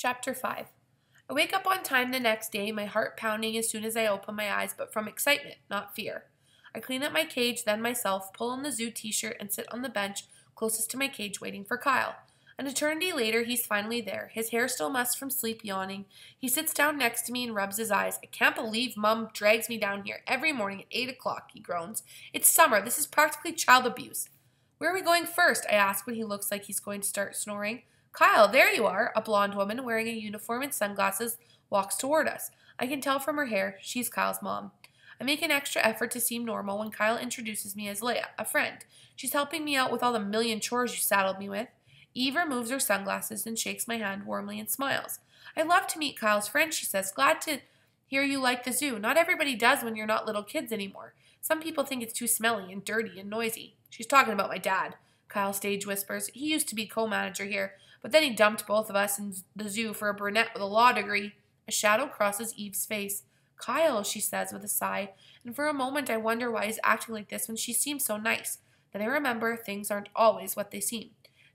Chapter 5. I wake up on time the next day, my heart pounding as soon as I open my eyes, but from excitement, not fear. I clean up my cage, then myself, pull on the zoo t-shirt, and sit on the bench closest to my cage waiting for Kyle. An eternity later, he's finally there, his hair still mussed from sleep yawning. He sits down next to me and rubs his eyes. I can't believe Mom drags me down here every morning at 8 o'clock, he groans. It's summer. This is practically child abuse. Where are we going first? I ask when he looks like he's going to start snoring. Kyle, there you are. A blonde woman wearing a uniform and sunglasses walks toward us. I can tell from her hair she's Kyle's mom. I make an extra effort to seem normal when Kyle introduces me as Leah, a friend. She's helping me out with all the million chores you saddled me with. Eve removes her sunglasses and shakes my hand warmly and smiles. I love to meet Kyle's friend, she says. Glad to hear you like the zoo. Not everybody does when you're not little kids anymore. Some people think it's too smelly and dirty and noisy. She's talking about my dad, Kyle stage whispers. He used to be co-manager here, but then he dumped both of us in the zoo for a brunette with a law degree. A shadow crosses Eve's face. Kyle, she says with a sigh, and for a moment I wonder why he's acting like this when she seems so nice. Then I remember things aren't always what they seem.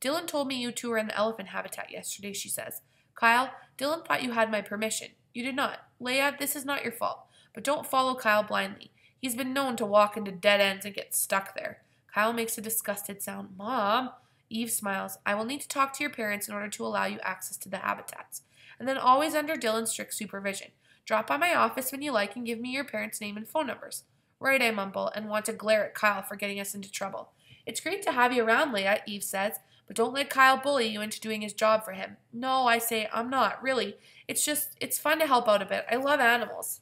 Dylan told me you two were in the elephant habitat yesterday, she says. Kyle, Dylan thought you had my permission. You did not. Leah, this is not your fault, but don't follow Kyle blindly. He's been known to walk into dead ends and get stuck there. Kyle makes a disgusted sound. Mom. Eve smiles. I will need to talk to your parents in order to allow you access to the habitats. And then always under Dylan's strict supervision. Drop by my office when you like and give me your parents' name and phone numbers. Right, I mumble, and want to glare at Kyle for getting us into trouble. It's great to have you around, Leah, Eve says, but don't let Kyle bully you into doing his job for him. No, I say, I'm not, really. It's fun to help out a bit. I love animals.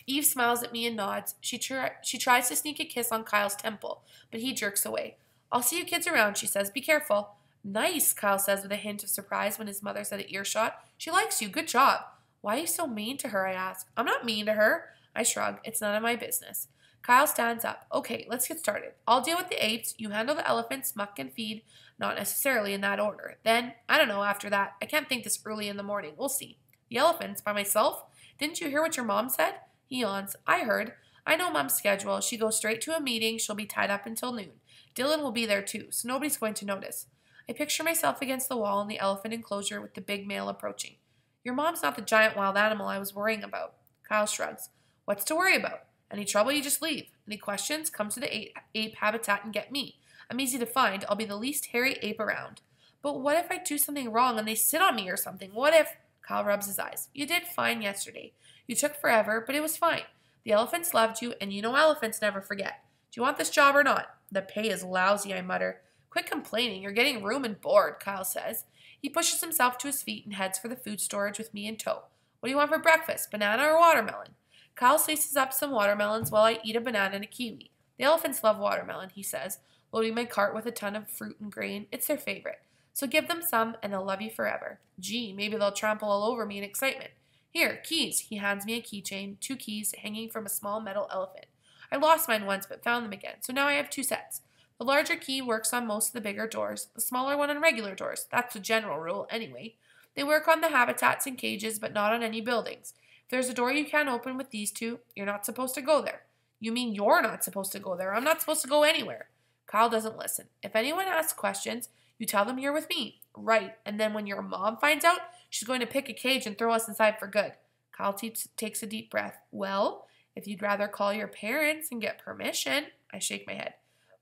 Eve smiles at me and nods. She tries to sneak a kiss on Kyle's temple, but he jerks away. I'll see you kids around, she says. Be careful. Nice, Kyle says with a hint of surprise when his mother's at earshot. She likes you. Good job. Why are you so mean to her, I ask. I'm not mean to her. I shrug. It's none of my business. Kyle stands up. Okay, let's get started. I'll deal with the apes. You handle the elephants, muck and feed. Not necessarily in that order. Then, I don't know, after that. I can't think this early in the morning. We'll see. The elephants, by myself? Didn't you hear what your mom said? He yawns. I heard. I know Mom's schedule. She goes straight to a meeting. She'll be tied up until noon. Dylan will be there too, so nobody's going to notice. I picture myself against the wall in the elephant enclosure with the big male approaching. Your mom's not the giant wild animal I was worrying about. Kyle shrugs. What's to worry about? Any trouble, you just leave. Any questions? Come to the ape habitat and get me. I'm easy to find. I'll be the least hairy ape around. But what if I do something wrong and they sit on me or something? What if... Kyle rubs his eyes. You did fine yesterday. You took forever, but it was fine. The elephants loved you, and you know elephants never forget. Do you want this job or not? The pay is lousy, I mutter. Quit complaining. You're getting room and board, Kyle says. He pushes himself to his feet and heads for the food storage with me in tow. What do you want for breakfast, banana or watermelon? Kyle slices up some watermelons while I eat a banana and a kiwi. The elephants love watermelon, he says, loading my cart with a ton of fruit and grain. It's their favorite. So give them some and they'll love you forever. Gee, maybe they'll trample all over me in excitement. Here, keys. He hands me a keychain, 2 keys hanging from a small metal elephant. I lost mine once but found them again, so now I have 2 sets. The larger key works on most of the bigger doors, the smaller one on regular doors. That's the general rule, anyway. They work on the habitats and cages, but not on any buildings. If there's a door you can't open with these 2, you're not supposed to go there. You mean you're not supposed to go there? I'm not supposed to go anywhere. Kyle doesn't listen. If anyone asks questions, you tell them you're with me. Right, and then when your mom finds out, she's going to pick a cage and throw us inside for good. Kyle takes a deep breath. Well, if you'd rather call your parents and get permission, I shake my head.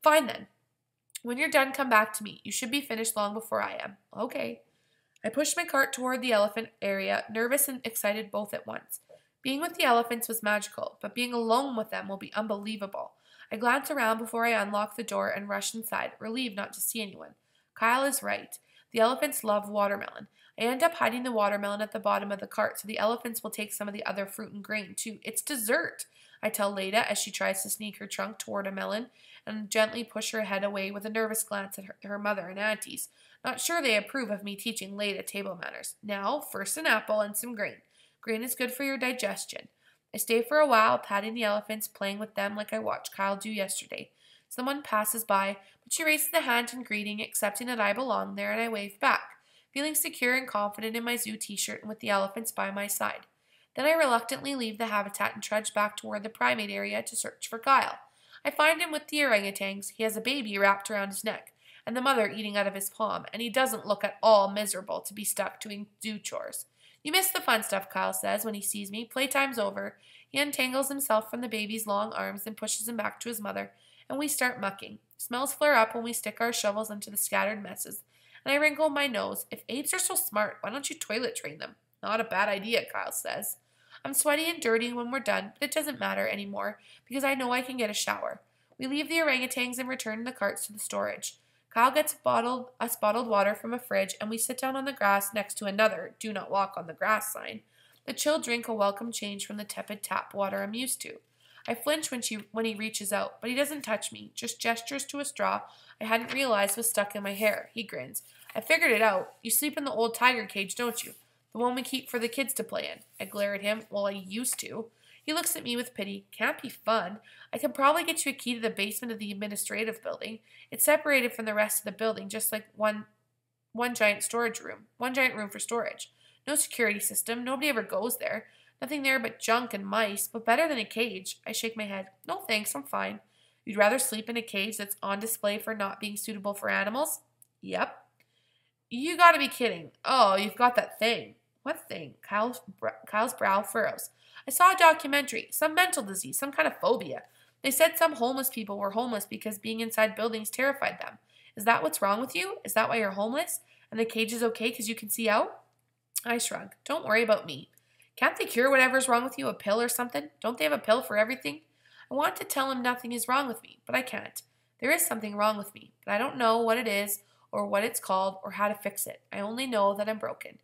Fine then. When you're done, come back to me. You should be finished long before I am. Okay. I push my cart toward the elephant area, nervous and excited both at once. Being with the elephants was magical, but being alone with them will be unbelievable. I glance around before I unlock the door and rush inside, relieved not to see anyone. Kyle is right. The elephants love watermelon. I end up hiding the watermelon at the bottom of the cart so the elephants will take some of the other fruit and grain too. It's dessert, I tell Leda as she tries to sneak her trunk toward a melon and gently push her head away with a nervous glance at her mother and aunties. Not sure they approve of me teaching Leda table manners. Now, first an apple and some grain. Grain is good for your digestion. I stay for a while, patting the elephants, playing with them like I watched Kyle do yesterday. Someone passes by, but she raises a hand in greeting, accepting that I belong there, and I wave back, feeling secure and confident in my zoo t-shirt and with the elephants by my side. Then I reluctantly leave the habitat and trudge back toward the primate area to search for Kyle. I find him with the orangutans. He has a baby wrapped around his neck. and the mother eating out of his palm, and he doesn't look at all miserable to be stuck doing zoo chores. You miss the fun stuff, Kyle says when he sees me. Playtime's over. He untangles himself from the baby's long arms and pushes him back to his mother, and we start mucking. Smells flare up when we stick our shovels into the scattered messes, and I wrinkle my nose. If apes are so smart, why don't you toilet train them? Not a bad idea, Kyle says. I'm sweaty and dirty when we're done, but it doesn't matter anymore because I know I can get a shower. We leave the orangutans and return the carts to the storage. Kyle gets us bottled water from a fridge, and we sit down on the grass next to another "Do not walk on the grass" sign. The chilled drink a welcome change from the tepid tap water I'm used to. I flinch when he reaches out, but he doesn't touch me, just gestures to a straw I hadn't realized was stuck in my hair. He grins. I figured it out. You sleep in the old tiger cage, don't you? The one we keep for the kids to play in. I glare at him. Well, I used to. He looks at me with pity. Can't be fun. I can probably get you a key to the basement of the administrative building. It's separated from the rest of the building, just like one giant storage room. One giant room for storage. No security system. Nobody ever goes there. Nothing there but junk and mice, but better than a cage. I shake my head. No thanks, I'm fine. You'd rather sleep in a cage that's on display for not being suitable for animals? Yep. You gotta be kidding. Oh, you've got that thing. What thing? Kyle's brow furrows. I saw a documentary. Some mental disease, some kind of phobia. They said some homeless people were homeless because being inside buildings terrified them. Is that what's wrong with you? Is that why you're homeless? And the cage is okay because you can see out? I shrug. Don't worry about me. Can't they cure whatever's wrong with you? A pill or something? Don't they have a pill for everything? I want to tell him nothing is wrong with me, but I can't. There is something wrong with me, but I don't know what it is or what it's called or how to fix it. I only know that I'm broken.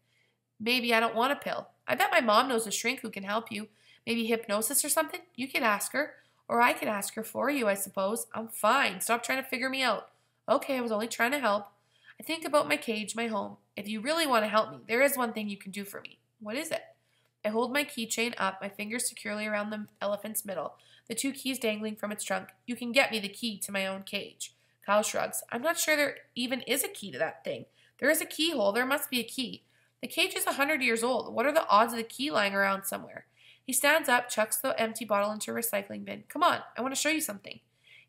Maybe I don't want a pill. I bet my mom knows a shrink who can help you. Maybe hypnosis or something? You could ask her. Or I could ask her for you, I suppose. I'm fine. Stop trying to figure me out. Okay, I was only trying to help. I think about my cage, my home. If you really want to help me, there is one thing you can do for me. What is it? I hold my keychain up, my fingers securely around the elephant's middle, the two keys dangling from its trunk. You can get me the key to my own cage. Kyle shrugs. I'm not sure there even is a key to that thing. There is a keyhole. There must be a key. The cage is 100 years old. What are the odds of the key lying around somewhere? He stands up, chucks the empty bottle into a recycling bin. Come on, I want to show you something.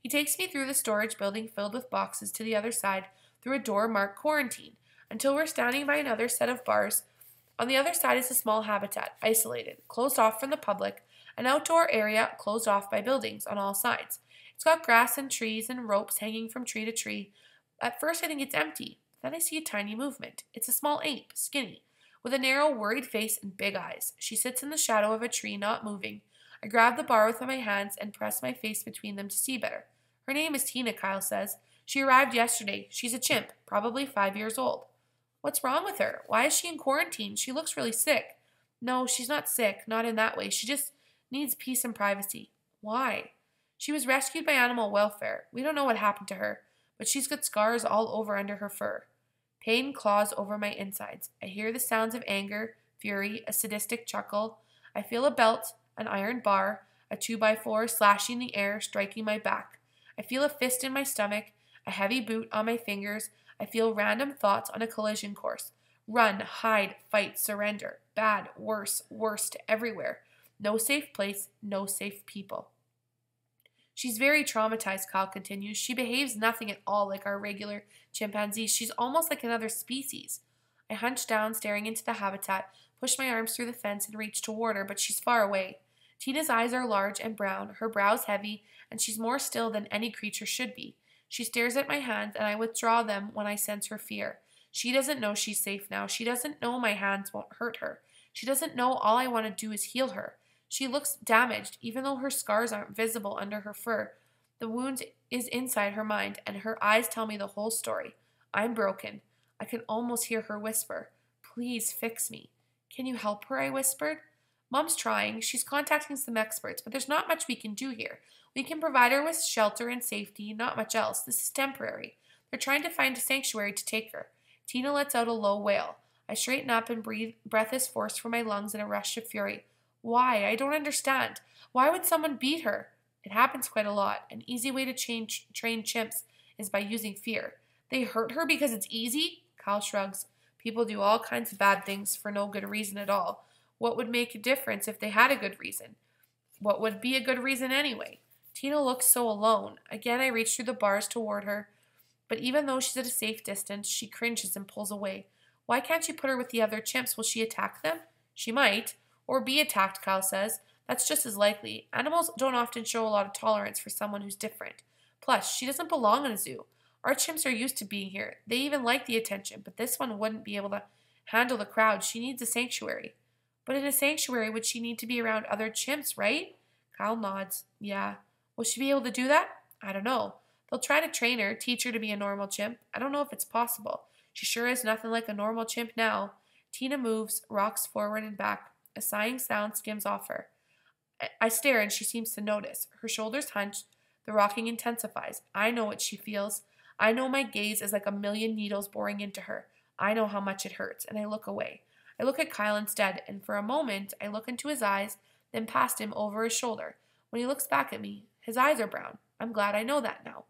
He takes me through the storage building filled with boxes to the other side, through a door marked quarantine, until we're standing by another set of bars. On the other side is a small habitat, isolated, closed off from the public, an outdoor area closed off by buildings on all sides. It's got grass and trees and ropes hanging from tree to tree. At first I think it's empty. Then I see a tiny movement. It's a small ape, skinny, with a narrow, worried face and big eyes. She sits in the shadow of a tree, not moving. I grab the bar with my hands and press my face between them to see better. Her name is Tina, Kyle says. She arrived yesterday. She's a chimp, probably 5 years old. What's wrong with her? Why is she in quarantine? She looks really sick. No, she's not sick, not in that way. She just needs peace and privacy. Why? She was rescued by animal welfare. We don't know what happened to her, but she's got scars all over under her fur. Pain claws over my insides. I hear the sounds of anger, fury, a sadistic chuckle. I feel a belt, an iron bar, a 2x4 slashing the air, striking my back. I feel a fist in my stomach, a heavy boot on my fingers. I feel random thoughts on a collision course. Run, hide, fight, surrender. Bad, worse, worst, everywhere. No safe place, no safe people. She's very traumatized, Kyle continues. She behaves nothing at all like our regular chimpanzees. She's almost like another species. I hunch down, staring into the habitat, push my arms through the fence and reach toward her, but she's far away. Tina's eyes are large and brown, her brows heavy, and she's more still than any creature should be. She stares at my hands, and I withdraw them when I sense her fear. She doesn't know she's safe now. She doesn't know my hands won't hurt her. She doesn't know all I want to do is heal her. She looks damaged, even though her scars aren't visible under her fur. The wound is inside her mind, and her eyes tell me the whole story. I'm broken. I can almost hear her whisper, "Please fix me." "Can you help her?" I whispered. "Mom's trying. She's contacting some experts, but there's not much we can do here. We can provide her with shelter and safety, not much else. This is temporary. They're trying to find a sanctuary to take her." Tina lets out a low wail. I straighten up and breath is forced from my lungs in a rush of fury. Why? I don't understand. Why would someone beat her? It happens quite a lot. An easy way to train chimps is by using fear. They hurt her because it's easy? Kyle shrugs. People do all kinds of bad things for no good reason at all. What would make a difference if they had a good reason? What would be a good reason anyway? Tina looks so alone. Again, I reach through the bars toward her, But even though she's at a safe distance, she cringes and pulls away. Why can't you put her with the other chimps? Will she attack them? She might. Or be attacked, Kyle says. That's just as likely. Animals don't often show a lot of tolerance for someone who's different. Plus, she doesn't belong in a zoo. Our chimps are used to being here. They even like the attention, but this one wouldn't be able to handle the crowd. She needs a sanctuary. But in a sanctuary, would she need to be around other chimps, right? Kyle nods. Yeah. Will she be able to do that? I don't know. They'll try to train her, teach her to be a normal chimp. I don't know if it's possible. She sure is nothing like a normal chimp now. Tina moves, rocks forward and back. A sighing sound skims off her. I stare and she seems to notice. Her shoulders hunch. The rocking intensifies. I know what she feels. I know my gaze is like a million needles boring into her. I know how much it hurts, and I look away. I look at Kyle instead, and for a moment I look into his eyes, then past him over his shoulder. When he looks back at me, his eyes are brown. I'm glad I know that now.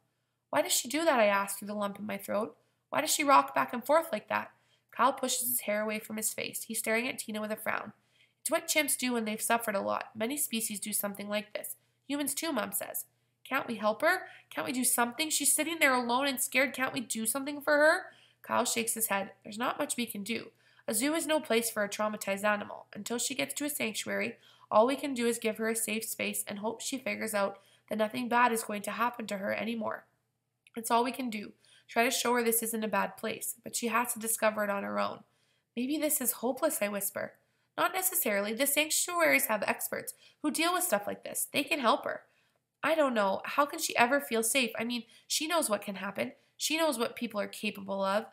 Why does she do that? I ask through the lump in my throat. Why does she rock back and forth like that? Kyle pushes his hair away from his face. He's staring at Tina with a frown. It's what chimps do when they've suffered a lot. Many species do something like this. Humans too, Mom says. Can't we help her? Can't we do something? She's sitting there alone and scared. Can't we do something for her? Kyle shakes his head. There's not much we can do. A zoo is no place for a traumatized animal. Until she gets to a sanctuary, all we can do is give her a safe space and hope she figures out that nothing bad is going to happen to her anymore. It's all we can do. Try to show her this isn't a bad place, but she has to discover it on her own. Maybe this is hopeless, I whisper. Not necessarily. The sanctuaries have experts who deal with stuff like this. They can help her. I don't know. How can she ever feel safe? I mean, she knows what can happen. She knows what people are capable of.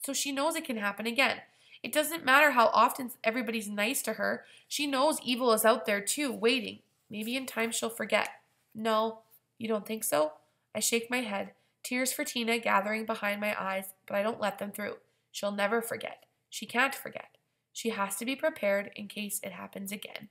So she knows it can happen again. It doesn't matter how often everybody's nice to her. She knows evil is out there too, waiting. Maybe in time she'll forget. No, you don't think so? I shake my head, tears for Tina gathering behind my eyes, but I don't let them through. She'll never forget. She can't forget. She has to be prepared in case it happens again.